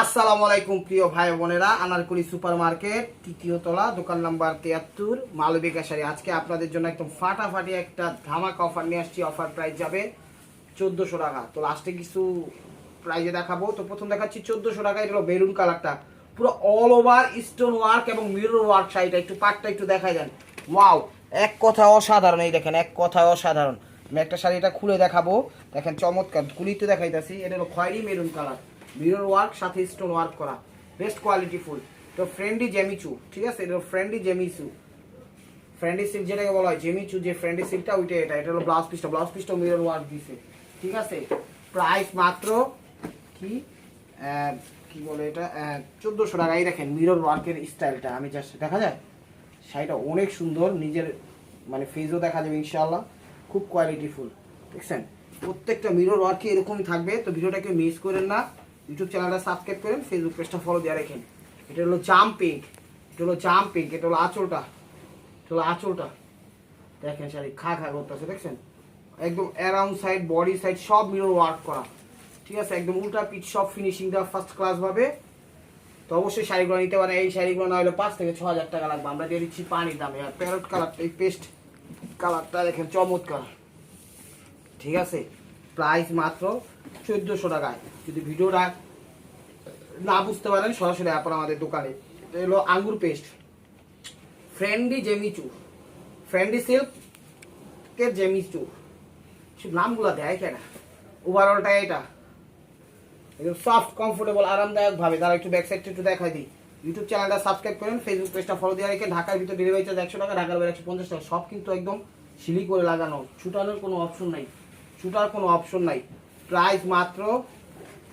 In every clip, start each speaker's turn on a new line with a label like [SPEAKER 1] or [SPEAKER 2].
[SPEAKER 1] আসসালামু আলাইকুম প্রিয় ভাই বোনেরা, আনারকুলি সুপার মার্কেট তৃতীয় তলা, দোকান নাম্বার 73, মালবিকা শাড়ি। আজকে আপনাদের জন্য একদম ফাটাফাটি একটা ধামাকা অফার নিয়ে আসছি। অফার প্রাইস যাবে 1400 টাকা। তো লাস্টে কিছু প্রাইজে দেখাবো। তো প্রথম দেখাচ্ছি 1400 টাকা। এটা হলো বেরুন কালারটা, পুরো অল ওভার স্টোন ওয়ার্ক এবং মিরর ওয়ার্ক শাড়িটা। একটু পাটটা একটু দেখাই দেন। ওয়াও, এক কথা অসাধারণ। এই দেখেন, এক কথা অসাধারণ। আমি একটা শাড়িটা খুলে দেখাবো, দেখেন চমৎকার। খুলিতে দেখাইতেছি। এটা হলো খয়েরি মেরুন কালার, মিরর ওয়ার্ক সাথে স্টোন ওয়ার্ক করা, বেস্ট কোয়ালিটি ফুল। তো ফ্রেন্ডি জেমিচু, ঠিক আছে, এটা ফ্রেন্ডি জেমিচু, ফ্রেন্ডি সিল্ক যেটাকে বলা হয় জেমিচু, যে ফ্রেন্ডি সিল্কটা ওইটা। এটা হলো ব্লাউজ পিসটা, ব্লাউজ পিসটা মিরর ওয়ার্ক দিছে, ঠিক আছে। প্রাইস মাত্র কি কি বলে এটা 1400 টাকা। এই দেখেন মিরর ওয়ার্কের স্টাইলটা, আমি জাস্ট দেখা যায় শাড়িটা অনেক সুন্দর, নিজের মানে ফেসও দেখা যাবে ইনশাআল্লাহ, খুব কোয়ালিটি ফুল। দেখছেন, প্রত্যেকটা মিরর ওয়ার্কে এরকমই থাকবে। তো ভিডিওটাকে মিস করেন না, ইউটিউব চ্যানেলটা সাবস্ক্রাইব করেন, ফেসবুক পেজটা ফলো দিয়ে রাখেন। এটা হলো জাম পিঙ্ক, এটা হলো জাম পিঙ্ক, এটা হলো আঁচলটা, এটা হলো আঁচলটা। দেখেন শাড়ি খা খা করতেছে, দেখছেন একদম অ্যারাউন্ড সাইড, বডি সাইড সব মিরর ওয়ার্ক করা, ঠিক আছে। একদম উল্টা পিচ সব ফিনিশিং দেওয়া ফার্স্ট ক্লাস ভাবে। তো অবশ্যই শাড়িগুলো নিতে পারেন। এই শাড়িগুলো না হলে 5 থেকে 6000 টাকা লাগবে, আমরা দিয়ে দিচ্ছি পানির দামে। আর প্যারট কালারটা, এই পেস্ট কালারটা দেখেন চমৎকার, ঠিক আছে। প্রাইস মাত্র 1400 টাকায়। যদি ভিডিওটা না বুঝতে পারেন সরাসরি আপনারা আমাদের দোকানে। এটা হলো আঙ্গুর পেস্ট, ফ্রেন্ডি জেমিচু, ফ্রেন্ডি সিল্কের জেমিচু, সব নামগুলো দেয় কেন। ওভারঅলটা এটা একদম সফট, কমফোর্টেবল, আরামদায়ক ভাবে। তারা একটু ব্যাক সাইডটা একটু দেখাই দিই। ইউটিউব চ্যানেলটা সাবস্ক্রাইব করেন, ফেসবুক পেজটা ফলো দিয়ে রাখেন। ঢাকার ভিতর ডেলিভারি চার্জ 100 টাকা, ঢাকার বাইরে 150 টাকা। সব কিন্তু একদম সিলি করে লাগানো, ছুটানোর কোনো অপশন নাই, ছুটার কোনো অপশন নাই। প্রাইস মাত্র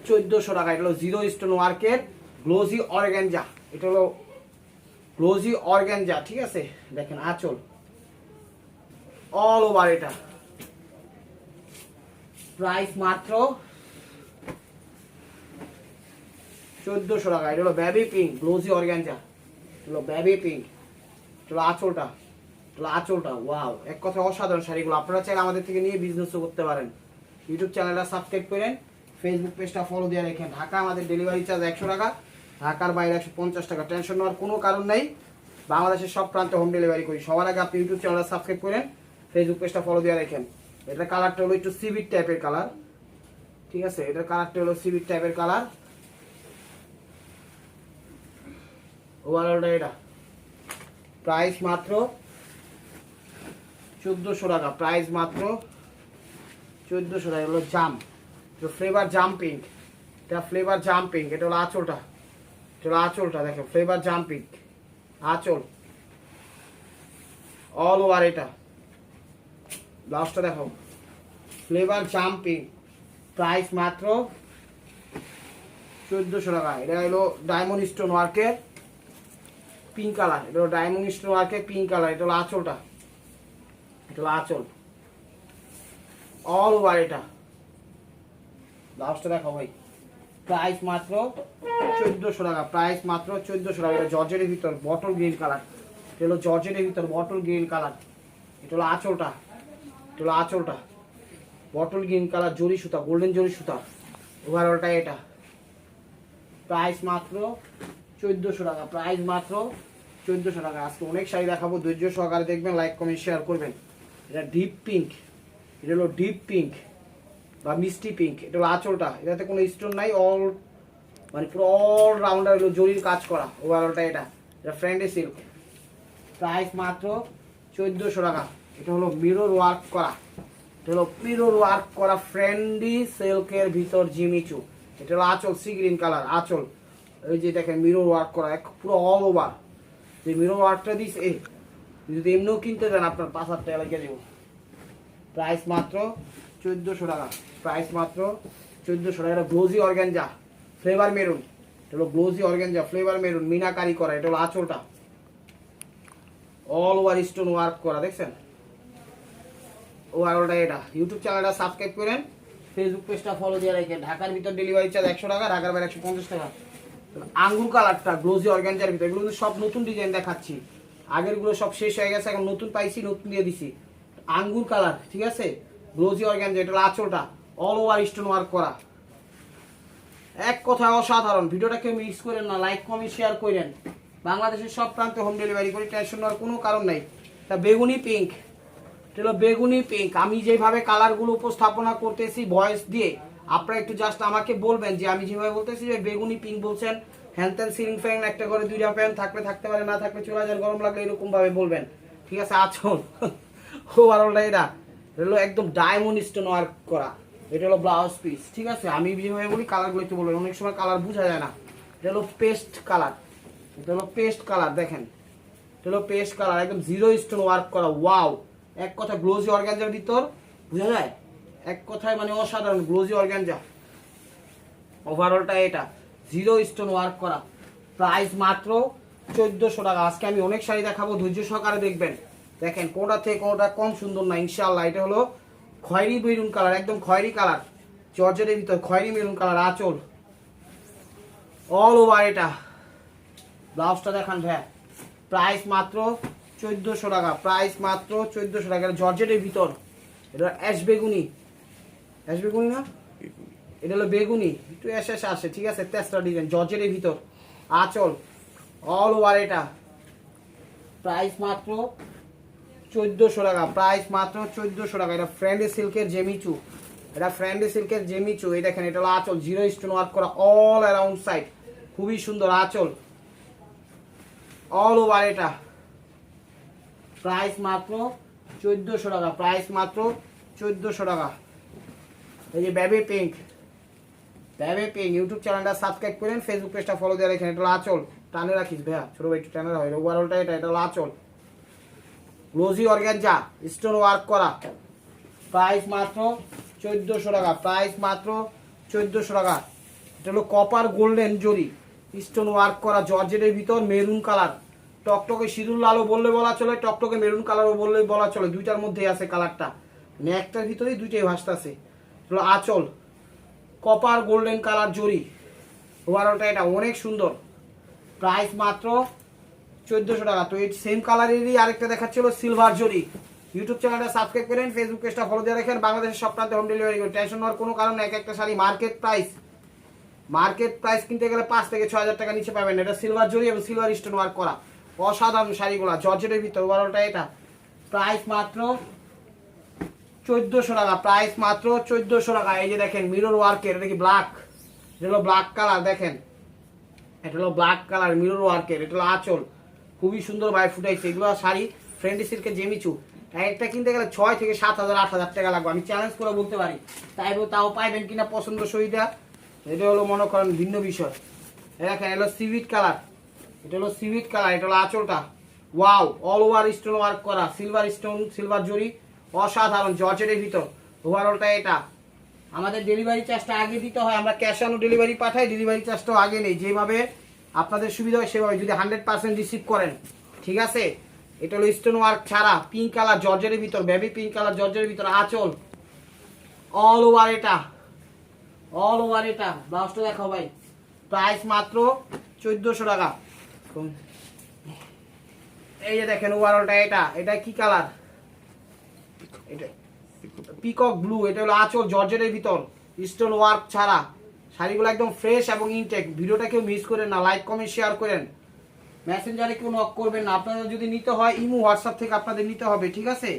[SPEAKER 1] 1400 টাকা। এটা হলো জিরো স্টোন ওয়ার্কের গ্লোজি অর্গানজা, এটা হলো গ্লোজি অর্গানজা, ঠিক আছে। দেখেন আঁচল অল ওভার এটা। প্রাইস মাত্র 1400 টাকা। এটা হলো বেবি পিঙ্ক, গ্লোজি অর্গানজা, হলো বেবি পিঙ্ক, চলো আঁচলটা, চলো আঁচলটা। ওয়াও, এক কথা অসাধারণ শাড়িগুলো। আপনারা চাইলে আমাদের থেকে নিয়ে বিজনেসও করতে পারেন। ইউটিউব চ্যানেলটা সাবস্ক্রাইব করেন, ফেসবুক পেজটা ফলো দিয়ে রাখেন। ঢাকা আমাদের ডেলিভারি চার্জ 100 টাকা, ঢাকার বাইরে 150 টাকা। টেনশন নেওয়ার কোনো কারণ নেই, বাংলাদেশের সব প্রান্তে হোম ডেলিভারি করি। সবার আগে আপনি ইউটিউব চ্যানেলটা সাবস্ক্রাইব করেন, ফেসবুক পেজটা ফলো দিয়ে রাখেন। এটার কালারটা হলো একটু সিভিট টাইপের কালার, ঠিক আছে। এটার কালারটা হলো সিভিট টাইপের কালার। ওভারঅলটা এটা। প্রাইস মাত্র 1400 টাকা, প্রাইস মাত্র 1400 টাকা। হলো জাম, তো ফ্লেভার জাম পিঙ্ক, এটা ফ্লেভার জাম পিঙ্ক। এটা হলো আঁচলটা, এটা হলো আঁচলটা, দেখো ফ্লেভার জাম পিঙ্ক আঁচল অল ওভার এটা। ব্লাউজটা দেখো, ফ্লেভার জাম পিঙ্ক। প্রাইস মাত্র 1400 টাকা। এটা হলো ডায়মন্ড স্টোন ওয়ার্কের পিঙ্ক কালার, এটা হলো ডায়মন্ড স্টোন ওয়ার্কের পিঙ্ক কালার। এটা হলো আঁচলটা, এটা হলো আঁচল অল ওভার এটা। ব্লাউজটা দেখো ভাই। প্রাইস মাত্র 1400 টাকা, প্রাইস মাত্র 1400 টাকা। এটা জর্জেটের ভিতর বটল গ্রিন কালার, এটা হলো জর্জেটের ভিতর বটল গ্রিন কালার। এটা হলো আঁচলটা, এটা হলো আঁচলটা, বটল গ্রিন কালার, জরি সুতা, গোল্ডেন জরি সুতা। ওভারঅলটা এটা। প্রাইস মাত্র 1400 টাকা, প্রাইস মাত্র 1400 টাকা। আজকে অনেক শাড়ি দেখাবো, ধৈর্য সহকারে দেখবেন, লাইক কমেন্ট শেয়ার করবেন। এটা ডিপ পিঙ্ক, এটা হলো ডিপ পিঙ্ক বা মিষ্টি পিঙ্ক। এটা হলো আঁচলটা, এটাতে কোনো স্টোন নাই, অল মানে পুরো অল রাউন্ডার হলো জরির কাজ করা। ওভারঅলটা এটা। এটা ফ্রেন্ডি সিল্ক, প্রাইস মাত্র 1400 টাকা। এটা হলো মিরর ওয়ার্ক করা, এটা হলো মিরর ওয়ার্ক করা ফ্রেন্ডি সিল্কের ভিতর জিমিচু। এটা হলো আঁচল, সি গ্রিন কালার আঁচল। এই যে দেখেন মিরর ওয়ার্ক করা, এক পুরো অল ওভার। যে মিরর ওয়ার্কটা দিস, যদি এমনিও কিনতে চান আপনার 5000 টাকা লেগে দেবো। প্রাইস মাত্র 1400 টাকা, প্রাইস মাত্র 1400 টাকা। এটা গ্লোজি অর্গানজা ফ্লেভার মেরুন, এটা হলো glossy organza flavour maroon, meenakari করা। এটা হলো আঁচলটা অল ওভার স্টোন ওয়ার্ক করা, দেখছেন। ওভারঅলটা এটা। ইউটিউব চ্যানেলটা সাবস্ক্রাইব করেন, ফেসবুক পেজটা ফলো দিয়ে রাখেন। ঢাকার ভিতর ডেলিভারি চার্জ 100 টাকা, ঢাকার বাইরে 150 টাকা। আঙ্গুর কালারটা গ্লোজি অর্গানজার ভিতর, এগুলো কিন্তু সব নতুন ডিজাইন দেখাচ্ছি। আগেরগুলো সব শেষ হয়ে গেছে, এখন নতুন পাইছি, নতুন দিয়ে দিছি। আঙ্গুর কালার, ঠিক আছে, গ্লোজি অর্গানজা। এটা হলো আঁচলটা অল ওভার স্টোন ওয়ার্ক করা, এক কথায় অসাধারণ। ভিডিওটা কেউ মিস করেন না, লাইক কমেন্ট শেয়ার করেন। বাংলাদেশের সব প্রান্তে হোম ডেলিভারি করি, টেনশন নেওয়ার কোনো কারণ নাই। তা বেগুনি পিঙ্ক, এটা হলো বেগুনি পিঙ্ক। আমি যেভাবে কালারগুলো উপস্থাপনা করতেছি ভয়েস দিয়ে, আপনারা একটু জাস্ট আমাকে বলবেন যে আমি যেভাবে বলতেছি যে বেগুনি পিঙ্ক বলছেন, হ্যান ত্যান সিলিং ফ্যান একটা করে 2টা ফ্যান থাকলে থাকতে পারে, না থাকলে চলে যান, গরম লাগলে এরকম ভাবে বলবেন, ঠিক আছে? আচল ওভারঅলটা এটা হলো একদম ডায়মন্ড স্টোন ওয়ার্ক করা। এটা হলো ব্লাউজ পিস, ঠিক আছে? আমি যেভাবে বলি কালারগুলো একটু বলবেন, অনেক সময় কালার বোঝা যায় না। এটা হলো পেস্ট কালার, এটা হলো পেস্ট কালার, দেখেন এটা হলো পেস্ট কালার, একদম জিরো স্টোন ওয়ার্ক করা। ওয়াও, এক কথা গ্লোজি অর্গানজার ভিতর, বোঝা যায় এক কথায় মানে অসাধারণ গ্লোজি অর্গানজা। ওভারঅলটা এটা জিরো স্টোন ওয়ার্ক করা। প্রাইস মাত্র 1400 টাকা। আজকে আমি অনেক শাড়ি দেখাবো, ধৈর্য সহকারে দেখবেন। দেখেন কোনটা থেকে কোনটা কম সুন্দর না ইনশাআল্লাহ। এটা হলো খয়েরি মেরুন কালার, একদম খয়েরি কালার, জর্জেটের ভিতর খয়েরি মেরুন কালার, আঁচল অল ওভার। এটা ব্লাউজটা দেখান ভাই। প্রাইস মাত্র 1400 টাকা, প্রাইস মাত্র 1400 টাকা। জর্জেটের ভিতর, এটা অ্যাশ বেগুনি, অ্যাশ বেগুনি না, এটা হলো বেগুনি, একটু অ্যাশ অ্যাশ আসে, ঠিক আছে? তেসরা ডিজাইন, জর্জেটের ভিতর, আঁচল অল ওভার। এটা প্রাইস মাত্র 1400 টাকা, প্রাইস মাত্র 1400 টাকা। এটা ফ্রেন্ডি সিল্কের জেমিচু, এটা ফ্রেন্ডি সিল্কের জেমিচু। এই দেখেন এটা হলো আঁচল, জিরো স্টোন ওয়ার্ক করা অল অ্যারাউন্ড সাইড, খুবই সুন্দর আঁচল অল ওভার। এটা প্রাইস মাত্র 1400 টাকা, প্রাইস মাত্র 1400 টাকা। এই যে baby pink, baby pink YouTube চ্যানেলটা সাবস্ক্রাইব করেন, ফেসবুক পেজটা ফলো দিয়ে রাখেন। এটা হলো আঁচল, টানে রাখিস ভাইয়া, ছোট ভাই একটু টানে রাখো। ওভারঅলটা এটা, এটা হলো আঁচল, গ্লোজি অর্গানজা স্টোন ওয়ার্ক করা। প্রাইস মাত্র 1400 টাকা, প্রাইস মাত্র 1400 টাকা। এটা হলো কপার গোল্ডেন জরি স্টোন ওয়ার্ক করা, জর্জেটের ভিতর, মেরুন কালার, টকটকে সিঁদুর লালও বললে বলা চলে, টকটকে মেরুন কালারও বললে বলা চলে, দুইটার মধ্যেই আছে কালারটা, মানে একটার ভিতরেই দুইটাই ভাসতেছে। হলো আঁচল কপার গোল্ডেন কালার জরি। ওভারঅলটা এটা অনেক সুন্দর। প্রাইস মাত্র 1400 টাকা। তো এই সেম কালারেরই আরেকটা দেখাচ্ছিল সিলভার জরি। ইউটিউব চ্যানেলটা সাবস্ক্রাইব করেন, ফেসবুক পেজটা ফলো দিয়ে রাখেন। বাংলাদেশের সব প্রান্তে হোম ডেলিভারি করেন, টেনশন নেওয়ার কোনো কারণ এক একটা শাড়ি মার্কেট প্রাইস কিনতে গেলে 5 থেকে 6000 টাকা নিচে পাবেন। এটা সিলভার জরি এবং সিলভার স্টোন ওয়ার্ক করা অসাধারণ শাড়িগুলো, জর্জেটের ভিতর। ওভারঅলটা এটা প্রাইস মাত্র 1400 টাকা, প্রাইস মাত্র 1400 টাকা। এই যে দেখেন মিরর ওয়ার্কের, এটা কি ব্ল্যাক, এটা হলো ব্ল্যাক কালার, দেখেন এটা হলো ব্ল্যাক কালার মিরর ওয়ার্কের। এটা হলো আঁচল, খুবই সুন্দর ভাই ফুটাইছে। এগুলো শাড়ি ফ্রেন্ডি সিল্কের জেমিচু, একটা কিনতে গেলে 6 থেকে 7000 8000 টাকা লাগবে, আমি চ্যালেঞ্জ করে বলতে পারি। তাও পাইবেন কিনা পছন্দ সহিতা, এটা হলো মনে করেন ভিন্ন বিষয়। দেখেন এটা হলো সিভিট কালার, এটা হলো সিভিট কালার, এটা হলো আঁচলটা wow, all over stone work করা, সিলভার স্টোন সিলভার জরি, অসাধারণ জর্জেটের ভিতর। ওভারঅলটা এটা। আমাদের ডেলিভারি চার্জটা আগে দিতে হয়, আমরা ক্যাশ অন ডেলিভারি পাঠাই, ডেলিভারি চার্জটাও আগে নেই, যেভাবে আপনাদের সুবিধা হয় সেভাবে, যদি 100% রিসিভ করেন, ঠিক আছে? এটা হলো স্টোন ওয়ার্ক ছাড়া, পিঙ্ক কালার জর্জেটের ভিতর, বেবি পিঙ্ক কালার জর্জেটের ভিতর, আঁচল অল ওভার। এটা অল ওভার। এটা ব্লাউজটা দেখাও ভাই। প্রাইস মাত্র 1400 টাকা। এই যে দেখেন ওভারঅলটা এটা, এটা কি কালার, এটা পিকক ব্লু। এটা হলো আঁচল জর্জেটের ভিতর, স্টোন ওয়ার্ক ছাড়া, শাড়িগুলো একদম ফ্রেশ এবং ইনটেক। ভিডিওটা কেউ মিস করেন না, লাইক কমেন্ট শেয়ার করেন, মেসেঞ্জারে কেউ নক করবেন না। আপনাদের যদি নিতে হয় ইমো হোয়াটসঅ্যাপ থেকে আপনাদের নিতে হবে, ঠিক আছে?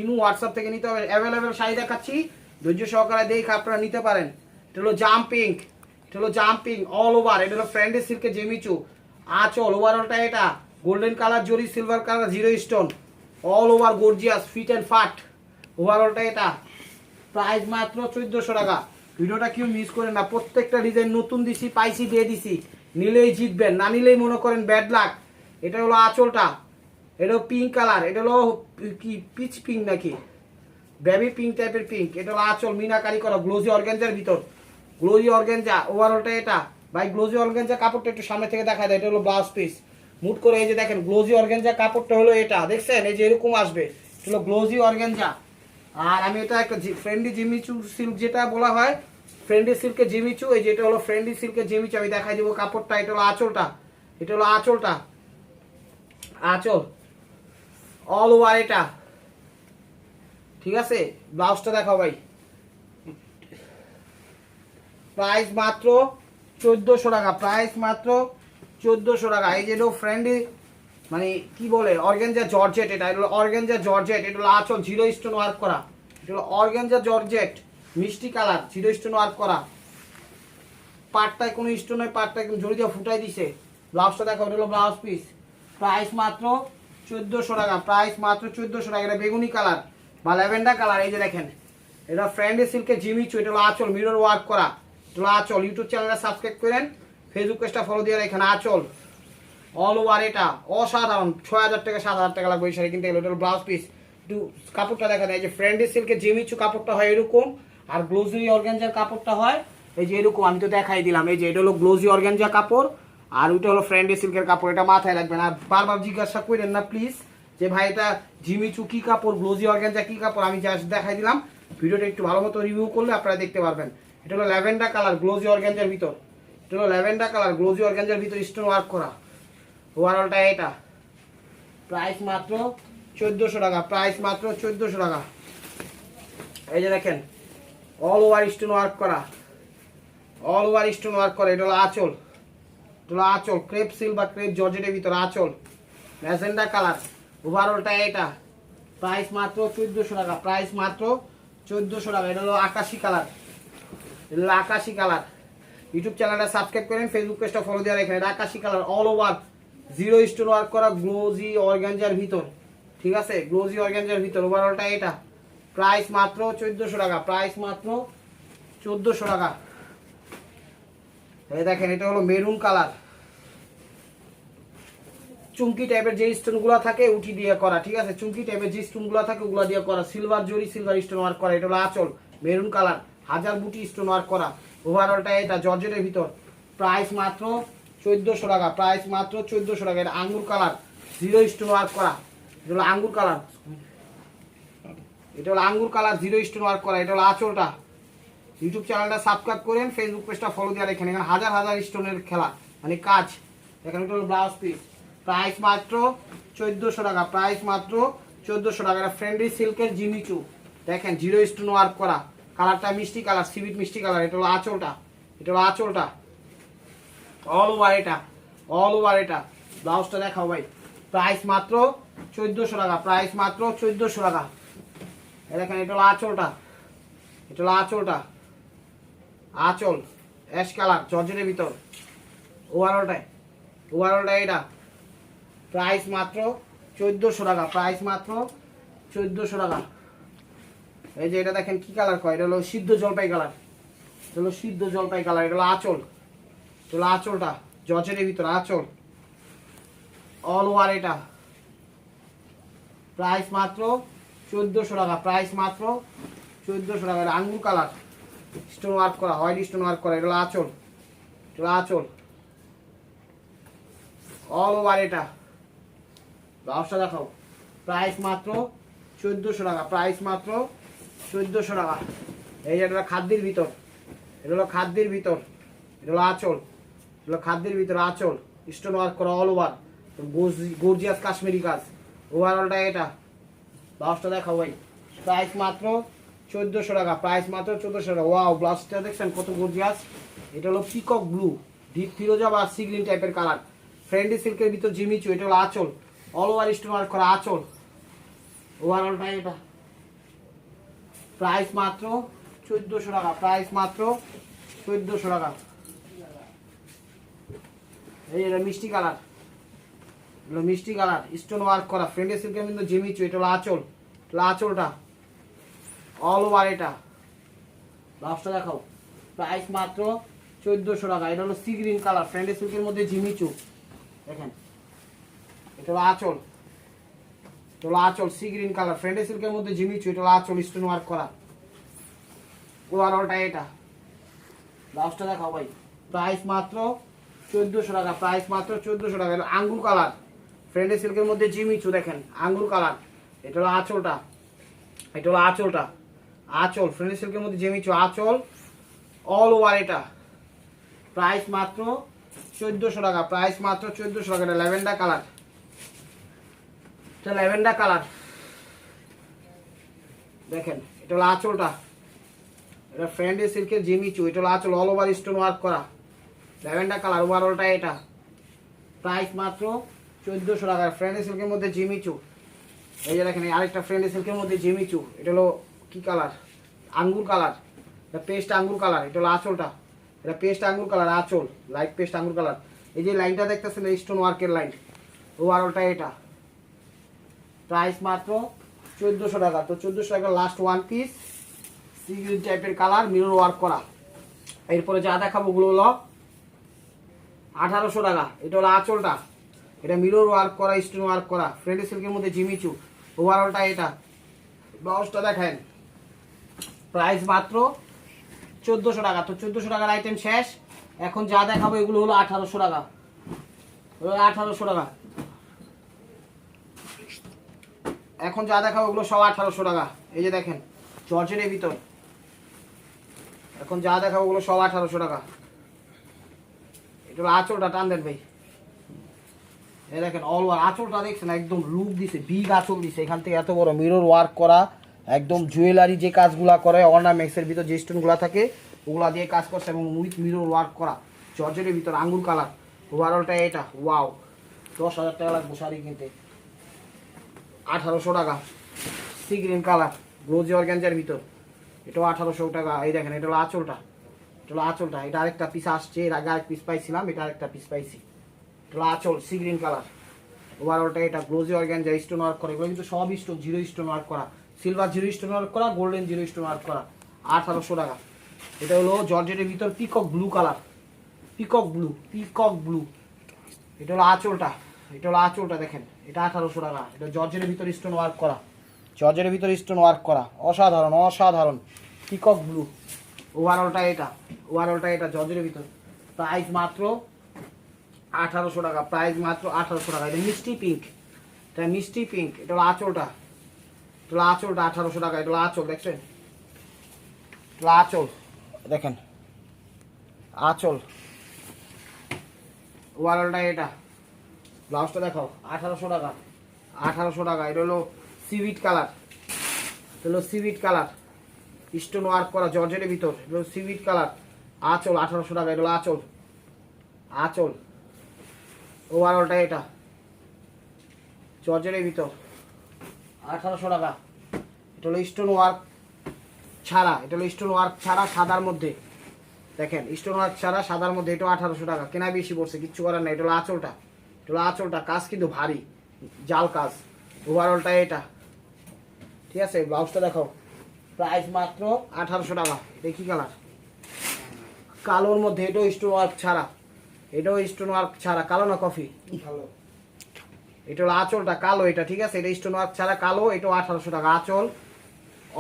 [SPEAKER 1] ইমো হোয়াটসঅ্যাপ থেকে নিতে হবে। অ্যাভেলেবেল শাড়ি দেখাচ্ছি, ধৈর্য সহকারে দেখে আপনারা নিতে পারেন। এটা হলো জাম্পিং, এটা হলো জাম্পিং অল ওভার। এটা হলো ফ্রেন্ডি সিল্কের জেমিচু, আঁচল ওভারঅলটা এটা গোল্ডেন কালার জরি, silver colour zero stone, all over gorgeous fit and fat. ওভারঅলটা এটা প্রাইস মাত্র 1400 টাকা। ভিডিওটা কেউ মিস করেন না, প্রত্যেকটা ডিজাইন নতুন দিছি, পাইছি, দিয়ে দিছি, নিলেই জিতবেন, না নিলেই মনে করেন ব্যাড লাক। এটা হলো আঁচলটা, এটা পিঙ্ক কালার, এটা হলো কি পিচ পিঙ্ক নাকি বেবি পিঙ্ক টাইপের পিঙ্ক। এটা হলো আঁচল মিনাকারি করা, গ্লোজি অর্গানজার ভিতর, গ্লোজি অর্গানজা। ওভারঅলটা এটা ভাই, গ্লোজি অর্গানজা কাপড়টা একটু সামনে থেকে দেখা যায়। এটা হলো ব্লাউজ পিস, মুট করে এই যে দেখেন গ্লোজি অর্গানজা কাপড়টা হলো এটা, দেখছেন এই যে এরকম আসবে, এটা হলো গ্লোজি অর্গানজা। আর আমি এটা একটা ফ্রেন্ডি জিমিচু সিল্ক যেটা বলা হয়, ফ্রেন্ডি সিল্কের জিমিচু, এই যেটা হলো ফ্রেন্ডি সিল্কের জিমিচু। আমি দেখাই দিব কাপড়টা, এটা হলো আঁচলটা, এটা হলো আঁচলটা, আঁচল অল ওভার এটা, ঠিক আছে? ব্লাউজটা দেখাও ভাই। প্রাইস মাত্র 1400 টাকা, প্রাইস মাত্র 1400 টাকা। এই যে ফ্রেন্ডলি মানে কি বলে অর্গানজা জর্জেট, এটা হলো অর্গানজা জর্জেট, এটা হলো আঁচল জিরো স্টোন ওয়ার্ক করা, এটা হলো অর্গানজা জর্জেট মিষ্টি কালার জিরো স্টোন ওয়ার্ক করা, পাটটায় কোনো স্টোন নয়, পাটটায় জড়ি দিয়ে ফুটাই দিছে। ব্লাউজটা দেখো, এটা হলো ব্লাউজ পিস, প্রাইস মাত্র 1400 টাকা, প্রাইস মাত্র 1400 টাকা। এটা বেগুনি কালার বা ল্যাভেন্ডার কালার, এই যে দেখেন এটা ফ্রেন্ডলি সিল্কের জিমিচু, এটা হলো আঁচল মিরর ওয়ার্ক করা, এটা হলো আঁচল। ইউটিউব চ্যানেলটা সাবস্ক্রাইব করেন, ফেসবুক পেজটা ফলো দিয়ে রাখেন। আঁচল অল ওভার, এটা অসাধারণ, 6000 টাকা 7000 টাকা লাগবে এই শাড়ি কিনতে গেলে। এটা ব্লাউজ পিস, একটু কাপড়টা দেখা যায়, যে ফ্রেন্ডলি সিল্কের জিমিচু কাপড়টা হয় এরকম, আর গ্লোজি অর্গানজার কাপড়টা হয় এই যে এরকম, আমি তো দেখাই দিলাম। এই যে এটা হলো গ্লোজি অর্গানজা কাপড়, আর ওইটা হলো ফ্রেন্ডলি সিল্কের কাপড়, এটা মাথায় রাখবেন। আর বারবার জিজ্ঞাসা করেন না প্লিজ যে ভাই এটা জিমিচু কি কাপড়, গ্লোজি অর্গানজা কি কাপড়, আমি জাস্ট দেখাই দিলাম। ভিডিওটা একটু ভালো মতো রিভিউ করলে আপনারা দেখতে পারবেন। এটা হলো ল্যাভেন্ডার কালার গ্লোজি অর্গানজার ভিতর, এটা হলো ল্যাভেন্ডার কালার গ্লোজি অর্গানজার ভিতর স্টোন ওয়ার্ক করা, ওভারঅলটা এটা, প্রাইস মাত্র 1400 টাকা, প্রাইস মাত্র 1400 টাকা। এই যে দেখেন অল ওভার স্টোন ওয়ার্ক করা, অল ওভার স্টোন ওয়ার্ক করা, এটা হলো আঁচল, এটা হলো আঁচল ক্রেপ সিল্ক বা ক্রেপ জর্জেটের ভিতর আঁচল, ম্যাজেন্ডা কালার, ওভারঅলটা এটা, প্রাইস মাত্র 1400 টাকা, প্রাইস মাত্র 1400 টাকা। এটা হলো আকাশি কালার, এটা হলো আকাশি কালার। ইউটিউব চ্যানেলটা সাবস্ক্রাইব করেন, ফেসবুক পেজটা ফলো দিয়ে রাখেন। এটা আকাশি colour all over zero stone work করা গ্লোজি অর্গানজার ভিতর, ঠিক আছে, গ্লোজি অর্গানজার ভিতর, ওভারঅলটা এটা, প্রাইস মাত্র 1400 টাকা, প্রাইস মাত্র 1400 টাকা। এই দেখেন এটা হলো মেরুন কালার, চুমকি টাইপের যে স্টোনগুলো থাকে উঠি দিয়ে করা, ঠিক আছে, চুমকি টাইপের যে স্টোনগুলো থাকে ওগুলো দিয়ে করা, সিলভার জরি সিলভার স্টোন ওয়ার্ক করা, এটা হলো আঁচল মেরুন কালার হাজার বুটি স্টোন ওয়ার্ক করা, ওভারঅলটা এটা জর্জেটের ভিতর, প্রাইস মাত্র 1400 টাকা, প্রাইস মাত্র 1400 টাকা। এটা আঙ্গুর কালার জিরো স্টোন ওয়ার্ক করা, এটা হলো আঙ্গুর কালার, এটা হলো আঙ্গুর কালার জিরো স্টোন ওয়ার্ক করা, এটা হলো আঁচলটা। ইউটিউব চ্যানেলটা সাবস্ক্রাইব করেন, ফেসবুক পেজটা ফলো দিয়ে রাখেন। এখানে হাজার হাজার স্টোনের খেলা মানে কাজ। এখানে এটা হলো ব্লাউজ পিস, প্রাইস মাত্র 1400 টাকা, প্রাইস মাত্র 1400 টাকা। এটা ফ্রেন্ডলি সিল্কের জিমিচু, দেখেন জিরো স্টোন ওয়ার্ক করা, কালারটা মিষ্টি কালার, সিভিট মিষ্টি কালার, এটা হলো আঁচলটা, এটা হলো আঁচলটা অল ওভার, এটা অল ওভার, এটা ব্লাউজটা দেখাও ভাই, প্রাইস মাত্র 1400 টাকা, প্রাইস মাত্র 1400 টাকা। দেখেন এটা হলো আঁচলটা, এটা হলো আঁচলটা, আঁচল অ্যাশ কালার জর্জেটের ভিতর, ওভারঅলটায়, ওভারঅলটা এটা, প্রাইস মাত্র 1400 টাকা, প্রাইস মাত্র 1400 টাকা। এই যে এটা দেখেন কি কালার কয়, এটা হলো সিদ্ধ জলপাই কালার, এটা হলো সিদ্ধ জলপাই কালার, এটা হলো আঁচল, এটা হলো আঁচলটা জর্জেটের ভিতর আঁচল অল ওভার, এটা প্রাইস মাত্র 1400 টাকা, প্রাইস মাত্র 1400 টাকা। এটা আঙ্গুর কালার স্টোন ওয়ার্ক করা, হোয়াইট স্টোন ওয়ার্ক করা, এটা হলো আঁচল, এটা হলো আঁচল অল ওভার, এটা ব্লাউজটা দেখাও, প্রাইস মাত্র 1400 টাকা, প্রাইস মাত্র 1400 টাকা। এই যে এটা খাদ্যের ভিতর, এটা হলো খাদ্যের ভিতর, এটা হলো আঁচল, এটা হলো খাদ্যের ভিতর আঁচল স্টোন ওয়ার্ক করা অল ওভার, গর্জিয়াস কাশ্মীরি কাজ, ওভারঅলটা এটা, ব্লাউজটা দেখাও ভাই, প্রাইস মাত্র 1400 টাকা, প্রাইস মাত্র 1400 টাকা। ওয়াও ব্লাউজটা দেখছেন কত গর্জিয়াস, এটা হলো পিকক ব্লু ডিপ ফিরোজা বা সি গ্রিন টাইপের কালার, ফ্রেন্ডলি সিল্কের ভিতর জিমিচু, এটা হলো আঁচল অল ওভার স্টোন ওয়ার্ক করা আঁচল, ওভারঅলটা এটা, প্রাইস মাত্র 1400 টাকা, প্রাইস মাত্র 1400 টাকা। এই এটা মিষ্টি কালার, এগুলো মিষ্টি কালার স্টোন ওয়ার্ক করা ফ্রেন্ডলি সিল্কের ভিতর জিমিচু, এটা হলো আঁচল, এটা আঁচলটা অল ওভার, এটা ব্লাউজটা দেখাও, প্রাইস মাত্র 1400 টাকা। এটা হলো সি গ্রিন কালার ফ্রেন্ডলি সিল্কের মধ্যে জিমিচু, দেখেন এটা হলো আঁচল, এটা হলো আঁচল সি গ্রিন কালার ফ্রেন্ডলি সিল্কের মধ্যে জিমিচু, এটা হলো আঁচল স্টোন ওয়ার্ক করা, ওভারঅলটা এটা, ব্লাউজটা দেখাও ভাই, প্রাইস মাত্র 1400 টাকা, প্রাইস মাত্র 1400 টাকা। এটা আঙ্গুর কালার ফ্রেন্ডলি সিল্কের মধ্যে জিমিচু, দেখেন আঙ্গুর কালার, এটা হলো আঁচলটা, এটা হলো আঁচলটা, আঁচল ফ্রেন্ডলি সিল্কের মধ্যে জিমিচু আঁচল অল ওভার, এটা প্রাইস মাত্র 1400 টাকা, প্রাইস মাত্র 1400 টাকা। এটা ল্যাভেন্ডার কালার, এটা ল্যাভেন্ডার কালার, দেখেন এটা হলো আঁচলটা, এটা ফ্রেন্ডলি সিল্কের জিমিচু, এটা হলো আঁচল অল ওভার স্টোন ওয়ার্ক করা, ল্যাভেন্ডার কালার, ওভারঅলটা এটা। প্রাইস মাত্র 1400 টাকা। ফ্রেন্ড সিল্কের মধ্যে জিমিচু, এই যে দেখেন আরেকটা ফ্রেন্ড সিল্কের মধ্যে জিমিচু। এটা হলো কি কালার? আঙ্গুর কালার, এটা পেস্ট আঙ্গুর কালার। এটা হলো আঁচলটা, এটা পেস্ট আঙ্গুর কালার আঁচল, লাইট পেস্ট আঙ্গুর কালার। এই যে লাইনটা দেখতেছেন স্টোন ওয়ার্কের লাইন, ওভারঅলটা এটা। প্রাইস মাত্র 1400 টাকা। তো 1400 টাকা last one piece sea green টাইপের কালার, মিরর ওয়ার্ক করা। এরপরে যা দেখাবো ওগুলো হলো 1800 টাকা। এটা হলো আঁচলটা, এটা মিরর ওয়ার্ক করা, স্টোন ওয়ার্ক করা, ফ্রেন্ড সিল্কের মধ্যে জিমিচু, ওভারঅলটা এটা। ব্লাউজটা দেখেন, প্রাইস মাত্র 1400 টাকা। তো 1400 টাকার আইটেম শেষ। এখন যা দেখাবো এগুলো হলো 1800 টাকা, 1800 টাকা। এখন যা দেখাবো ওগুলো সব 1800 টাকা। এই যে দেখেন জর্জেটের ভিতর, এখন যা দেখাবো ওগুলো সব 1800 টাকা। এটা হলো আঁচলটা, টান দেন ভাই। এই দেখেন অল ওভার আঁচলটা দেখছেন, একদম লুক দিছে, বিগ আঁচল দিছে। এখান থেকে এত বড় মিরর ওয়ার্ক করা, একদম জুয়েলারি যে কাজগুলা করে, অর্নামেন্টসের ভিতর যে স্টোনগুলো থাকে ওগুলা দিয়ে কাজ করছে, এবং উইথ মিরর ওয়ার্ক করা, জর্জেটের ভিতর আঙ্গুর কালার, ওভারঅলটা এটা। ওয়াও, 10,000 টাকা লাগবে শাড়ি কিনতে। 1800 টাকা। Sea green colour, glossy organza ভিতর, এটাও 1800 টাকা। এই দেখেন এটা হলো আঁচলটা, এটা হলো আঁচলটা। এটা আরেকটা পিস আসছে, এর আগে আরেক পিস পাইছিলাম, এটা আরেকটা পিস পাইছি। এটা হলো আঁচল, সি গ্রিন কালার, ওভারঅলটা এটা। গ্লোজি অর্গানজা, স্টোন ওয়ার্ক করা, এগুলো কিন্তু সব স্টোন, জিরো স্টোন ওয়ার্ক করা, সিলভার জিরো স্টোন ওয়ার্ক করা, গোল্ডেন জিরো স্টোন ওয়ার্ক করা। 1800 টাকা। এটা হলো জর্জেটের ভিতর peacock blue colour, peacock blue, peacock blue. এটা হলো আঁচলটা, এটা হলো আঁচলটা দেখেন, এটা 1800 টাকা। এটা জর্জেটের ভিতর স্টোন ওয়ার্ক করা, জর্জেটের ভিতর স্টোন ওয়ার্ক করা, অসাধারণ অসাধারণ, পিকক ব্লু। ওভারঅলটা এটা, ওভারঅলটা এটা জর্জেটের ভিতর। প্রাইস মাত্র 1800 টাকা, প্রাইস মাত্র 1800 টাকা। এটা মিষ্টি পিঙ্ক, এটা মিষ্টি পিঙ্ক। এটা হলো আঁচলটা, এটা হলো আঁচলটা 1800 টাকা। এটা হলো আঁচল, দেখছেন? এটা হলো আঁচল, দেখেন আঁচল, ওভারঅলটা এটা। ব্লাউজটা দেখাও, 1800 টাকা, 1800 টাকা। এটা হলো সিভিট কালার, এটা হলো সিভিট কালার, স্টোন ওয়ার্ক করা জর্জেটের ভিতর, এটা হলো সিভিট কালার, আঁচল 1800 টাকা। এটা হলো আঁচল, আঁচল, ওভারঅলটা এটা, জর্জেটের ভিতর, 1800 টাকা। এটা হলো স্টোন ওয়ার্ক ছাড়া, এটা হলো স্টোন ওয়ার্ক ছাড়া সাদার মধ্যে, দেখেন স্টোন ওয়ার্ক ছাড়া সাদার মধ্যে, এটাও 1800 টাকা। কেনা বেশি পড়ছে, কিচ্ছু করার নাই। এটা হলো আঁচলটা, এটা হলো আঁচলটা, কাজ কিন্তু ভারী, জাল কাজ, ওভারঅলটা এটা। ঠিক আছে, ব্লাউজটা দেখো, প্রাইস মাত্র 1800 টাকা। দেখি কালার, কালোর মধ্যে, এটাও স্টোন ওয়ার্ক ছাড়া, এটাও স্টোন ওয়ার্ক ছাড়া। কালো না কফি? ভালো। এটা হলো আঁচলটা, কালো এটা, ঠিক আছে? এটা স্টোন ওয়ার্ক ছাড়া কালো, এটাও 1800 টাকা। আঁচল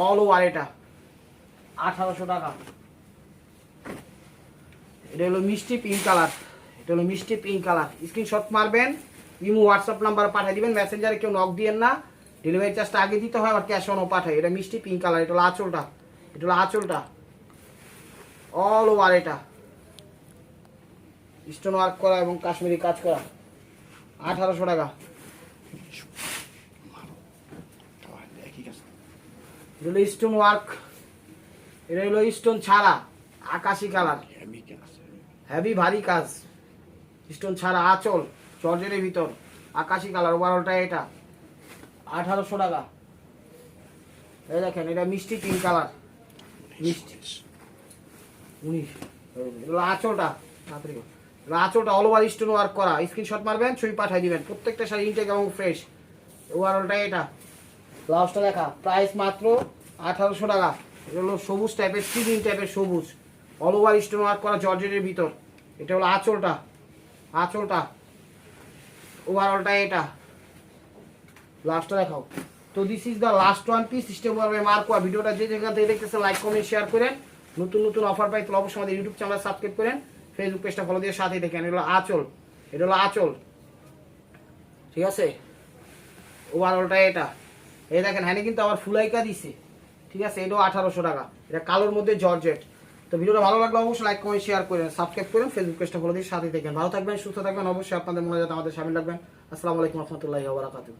[SPEAKER 1] অল ওভার, এটা 1800 টাকা। এটা হলো মিষ্টি পিঙ্ক কালার, এটা হলো মিষ্টি পিঙ্ক কালার। স্ক্রিনশট মারবেন, ইমো হোয়াটসঅ্যাপ নাম্বার পাঠিয়ে দিবেন, মেসেঞ্জারে কেউ নক দিয়েন না, ডেলিভারি চার্জটা আগে দিতে হয়, আর ক্যাশ অনও পাঠায়। এটা মিষ্টি পিঙ্ক কালার, এটা হলো আঁচলটা, এটা হলো আঁচলটা অল ওভার, এটা স্টোন ওয়ার্ক করা এবং কাশ্মীরি কাজ করা। 1800 টাকা। এটা হলো স্টোন ওয়ার্ক, এটা হলো স্টোন ছাড়া আকাশি কালার, হেভি ভারী কাজ, স্টোন ছাড়া, আঁচল জর্জেটের ভিতর, আকাশি কালার, ওভারঅলটা এটা 1800 টাকা। এই দেখেন এটা মিষ্টি পিঙ্ক কালার, মিষ্টি 19। এটা আঁচলটা, তাড়াতাড়ি আঁচলটা অল ওভার স্টোন ওয়ার্ক করা। স্ক্রিনশট মারবেন, ছবি পাঠিয়ে দিবেন। প্রত্যেকটা শাড়ি ইনটেক এবং ফ্রেশ। ওভারঅলটা এটা। ব্লাউজটা দেখা, প্রাইস মাত্র 1800 টাকা। এটা হলো সবুজ টাইপের, সিভিং টাইপের সবুজ, অল ওভার স্টোন ওয়ার্ক করা জর্জেটের ভিতর। এটা হলো আঁচলটা, আঁচলটা, ওভারঅলটা এটা। লাস্টটা দেখাও। তো this is the last one piece system মার্কোয়া। ভিডিওটা যে যেখান থেকে দেখতেছে লাইক কমেন্ট শেয়ার করেন। নতুন নতুন অফার পাই তাহলে অবশ্যই আমাদের ইউটিউব চ্যানেল সাবস্ক্রাইব করেন, ফেসবুক পেজটা ফলো দিয়ে সাথেই দেখেন। এটা হলো আঁচল, এটা হলো আঁচল, ঠিক আছে? ওভারঅলটা এটা। এই দেখেন হ্যাঁ কিন্তু আবার ফুলাইকা দিছে, ঠিক আছে? এটাও 1800 টাকা। এটা কালোর মধ্যে জর্জেট। তো ভিডিওটা ভালো লাগলে অবশ্যই লাইক কমেন্ট শেয়ার করেন, সাবস্ক্রাইব করেন, ফেসবুক পেজটা ফলো দিয়ে সাথেই দেখেন। ভালো থাকবেন, সুস্থ থাকবেন, অবশ্যই আপনাদের মনে যাতে আমাদের সামিল রাখবেন। আসসালামু আলাইকুম রহমতুল্লাহি ওয়া বারাকাতুহু।